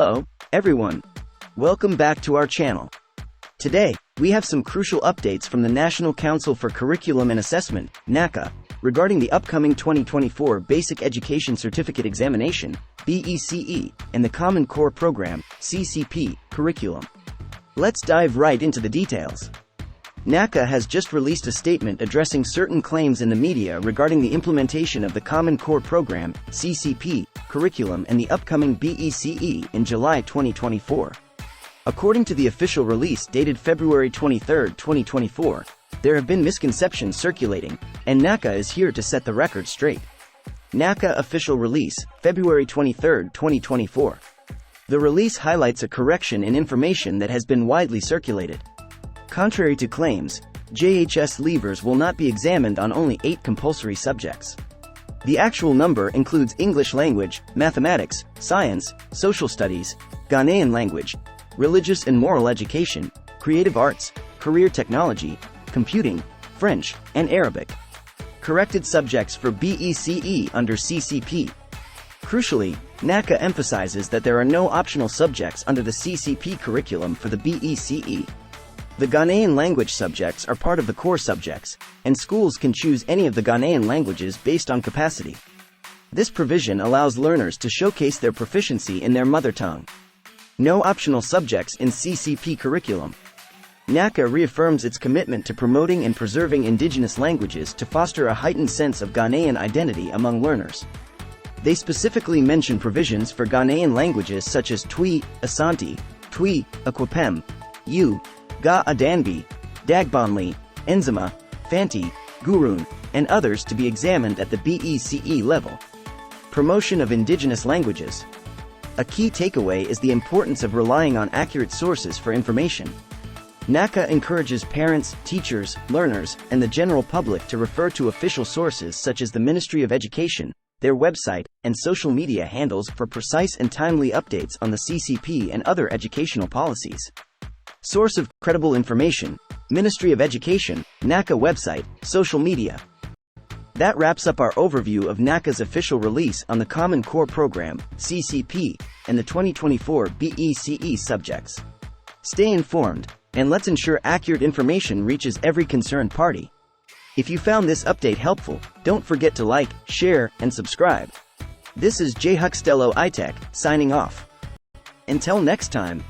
Hello, everyone. Welcome back to our channel. Today, we have some crucial updates from the National Council for Curriculum and Assessment, NaCCA, regarding the upcoming 2024 Basic Education Certificate Examination, BECE, and the Common Core Program, CCP Curriculum. Let's dive right into the details. NaCCA has just released a statement addressing certain claims in the media regarding the implementation of the Common Core Program, CCP, curriculum and the upcoming BECE in July 2024. According to the official release dated February 23, 2024, there have been misconceptions circulating, and NaCCA is here to set the record straight. NaCCA official release, February 23, 2024. The release highlights a correction in information that has been widely circulated. Contrary to claims, JHS leavers will not be examined on only 8 compulsory subjects. The actual number includes English language, mathematics, science, social studies, Ghanaian language, religious and moral education, creative arts, career technology, computing, French, and Arabic. Corrected subjects for BECE under CCP. Crucially, NaCCA emphasizes that there are no optional subjects under the CCP curriculum for the BECE. The Ghanaian language subjects are part of the core subjects, and schools can choose any of the Ghanaian languages based on capacity. This provision allows learners to showcase their proficiency in their mother tongue. No optional subjects in CCP curriculum. NaCCA reaffirms its commitment to promoting and preserving Indigenous languages to foster a heightened sense of Ghanaian identity among learners. They specifically mention provisions for Ghanaian languages such as Twi, Asante, Twi, Akwapem, U, Ga Adanbi, Dagbonli, Enzima, Fanti, Gurun, and others to be examined at the BECE level. Promotion of Indigenous languages. A key takeaway is the importance of relying on accurate sources for information. NaCCA encourages parents, teachers, learners, and the general public to refer to official sources such as the Ministry of Education, their website, and social media handles for precise and timely updates on the CCP and other educational policies. Source of credible information: Ministry of Education, NaCCA website, social media. That wraps up our overview of NaCCA's official release on the Common Core Program, CCP, and the 2024 BECE subjects. Stay informed, and let's ensure accurate information reaches every concerned party. If you found this update helpful, don't forget to like, share, and subscribe. This is J. Huxtello iTech, signing off. Until next time.